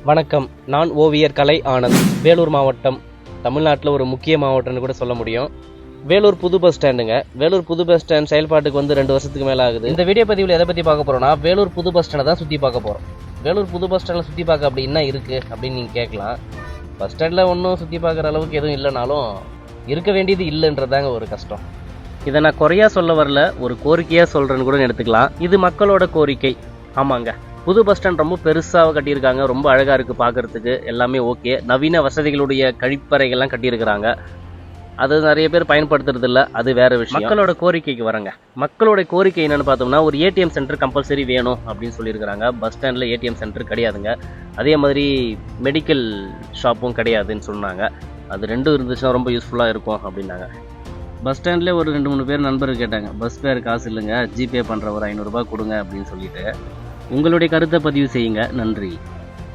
வணக்கம், நான் ஓவியர் கலை ஆனந்த். வேலூர் மாவட்டம் தமிழ்நாட்டில் ஒரு முக்கிய மாவட்டம்னு கூட சொல்ல முடியும். வேலூர் புது பஸ் ஸ்டாண்டுங்க. வேலூர் புது பஸ் ஸ்டாண்ட் செயல்பாட்டுக்கு 2 வருஷத்துக்கு மேலே ஆகுது. இந்த வீடியோ பதிவில் எதை பற்றி பார்க்க போகிறோம்னா, வேலூர் புது பஸ் ஸ்டாண்டை தான் சுற்றி பார்க்க போகிறோம். வேலூர் புது பஸ் ஸ்டாண்டில் சுற்றி பார்க்க அப்படி என்ன இருக்குது அப்படின்னு நீங்கள் கேட்கலாம். பஸ் ஸ்டாண்டில் ஒன்றும் சுற்றி பார்க்குற அளவுக்கு எதுவும் இல்லைனாலும் இருக்க வேண்டியது இல்லைன்றதாங்க ஒரு கஷ்டம். இதை நான் குறையாக சொல்ல வரல, ஒரு கோரிக்கையாக சொல்கிறேன்னு கூட எடுத்துக்கலாம். இது மக்களோட கோரிக்கை. ஆமாங்க, புது பஸ் ஸ்டாண்ட் ரொம்ப பெருசாக கட்டியிருக்காங்க, ரொம்ப அழகாக இருக்குது பார்க்குறதுக்கு, எல்லாமே ஓகே. நவீன வசதிகளுடைய கழிப்பறைகள்லாம் கட்டியிருக்கிறாங்க. அது நிறைய பேர் பயன்படுத்துறது இல்லை, அது வேற விஷயம். மக்களோட கோரிக்கைக்கு வரங்க. மக்களோட கோரிக்கை என்னென்னு பார்த்தோம்னா, ஒரு ஏடிஎம் சென்டர் கம்பல்சரி வேணும் அப்படின்னு சொல்லியிருக்கிறாங்க. பஸ் ஸ்டாண்டில் ஏடிஎம் சென்டர் கிடையாதுங்க. அதே மாதிரி மெடிக்கல் ஷாப்பும் கிடையாதுன்னு சொன்னாங்க. அது ரெண்டும் இருந்துச்சுன்னா ரொம்ப யூஸ்ஃபுல்லாக இருக்கும் அப்படின்னாங்க. பஸ் ஸ்டாண்ட்லேயே ஒரு 2-3 பேர் நண்பர்கள் கேட்டாங்க, பஸ் ஃபேர் காசு இல்லைங்க, ஜிபே பண்ணுற ஒரு 500 ரூபாய் கொடுங்க அப்படின்னு சொல்லிட்டு. உங்களுடைய கருத்தை பதிவு செய்யுங்க. நன்றி.